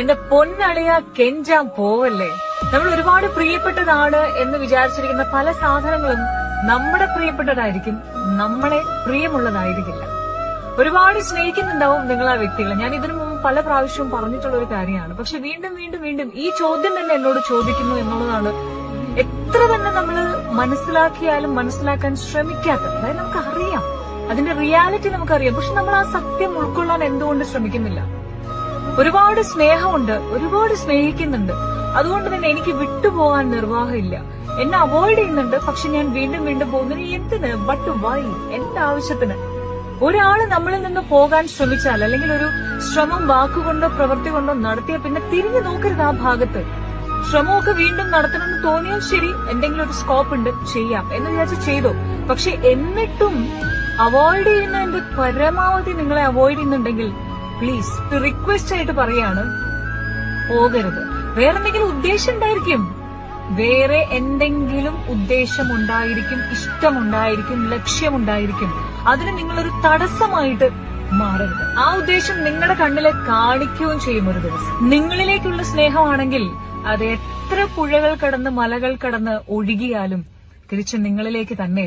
എന്റെ പൊന്നളിയ കെഞ്ചാൻ പോവല്ലേ. നമ്മൾ ഒരുപാട് പ്രിയപ്പെട്ടതാണ് എന്ന് വിചാരിച്ചിരിക്കുന്ന പല സാധനങ്ങളും നമ്മുടെ പ്രിയപ്പെട്ടതായിരിക്കും, നമ്മളെ പ്രിയമുള്ളതായിരിക്കില്ല. ഒരുപാട് സ്നേഹിക്കുന്നുണ്ടാവും നിങ്ങൾ ആ വ്യക്തികളെ. ഞാൻ ഇതിനു മുമ്പ് പല പ്രാവശ്യവും പറഞ്ഞിട്ടുള്ള ഒരു കാര്യമാണ്. പക്ഷെ വീണ്ടും വീണ്ടും വീണ്ടും ഈ ചോദ്യം തന്നെ എന്നോട് ചോദിക്കുന്നു എന്നുള്ളതാണ് എത്ര തന്നെ നമ്മൾ മനസ്സിലാക്കിയാലും മനസ്സിലാക്കാൻ ശ്രമിക്കാത്തത്. അതായത് നമുക്കറിയാം, അതിന്റെ റിയാലിറ്റി നമുക്കറിയാം, പക്ഷെ നമ്മൾ ആ സത്യം ഉൾക്കൊള്ളാൻ എന്തുകൊണ്ട് ശ്രമിക്കുന്നില്ല? ഒരുപാട് സ്നേഹമുണ്ട്, ഒരുപാട് സ്നേഹിക്കുന്നുണ്ട്, അതുകൊണ്ട് തന്നെ എനിക്ക് വിട്ടുപോകാൻ നിർവാഹമില്ല. എന്നെ അവോയ്ഡ് ചെയ്യുന്നുണ്ട്, പക്ഷെ ഞാൻ വീണ്ടും വീണ്ടും പോകുന്നത് എന്തിന്? But why? എന്റെ ആവശ്യത്തിന്. ഒരാള് നമ്മളിൽ നിന്ന് പോകാൻ ശ്രമിച്ചാൽ, അല്ലെങ്കിൽ ഒരു ശ്രമം വാക്കുകൊണ്ടോ പ്രവൃത്തി കൊണ്ടോ നടത്തിയാൽ പിന്നെ തിരിഞ്ഞു നോക്കരുത് ആ ഭാഗത്ത്. ശ്രമമൊക്കെ വീണ്ടും നടത്തണമെന്ന് തോന്നിയാൽ ശരി, എന്തെങ്കിലും ഒരു സ്കോപ്പ് ഉണ്ട്, ചെയ്യാം എന്ന് വിചാരിച്ച് ചെയ്തോ. പക്ഷെ എന്നിട്ടും അവോയ്ഡ് ചെയ്യുന്നതിന്റെ പരമാവധി നിങ്ങളെ അവോയ്ഡ് ചെയ്യുന്നുണ്ടെങ്കിൽ പ്ലീസ് റിക്വസ്റ്റ് ആയിട്ട് പറയാണ്, പോകരുത്. വേറെന്തെങ്കിലും ഉദ്ദേശം ഉണ്ടായിരിക്കും, വേറെ എന്തെങ്കിലും ഉദ്ദേശമുണ്ടായിരിക്കും, ഇഷ്ടമുണ്ടായിരിക്കും, ലക്ഷ്യമുണ്ടായിരിക്കും. അതിന് നിങ്ങളൊരു തടസ്സമായിട്ട് മാറരുത്. ആ ഉദ്ദേശം നിങ്ങളുടെ കണ്ണിലെ കാണിക്കുകയും ചെയ്യും ഒരു ദിവസം. നിങ്ങളിലേക്കുള്ള സ്നേഹമാണെങ്കിൽ അത് എത്ര പുഴകൾ കടന്ന് മലകൾ കടന്ന് ഒഴുകിയാലും തിരിച്ച് നിങ്ങളിലേക്ക് തന്നെ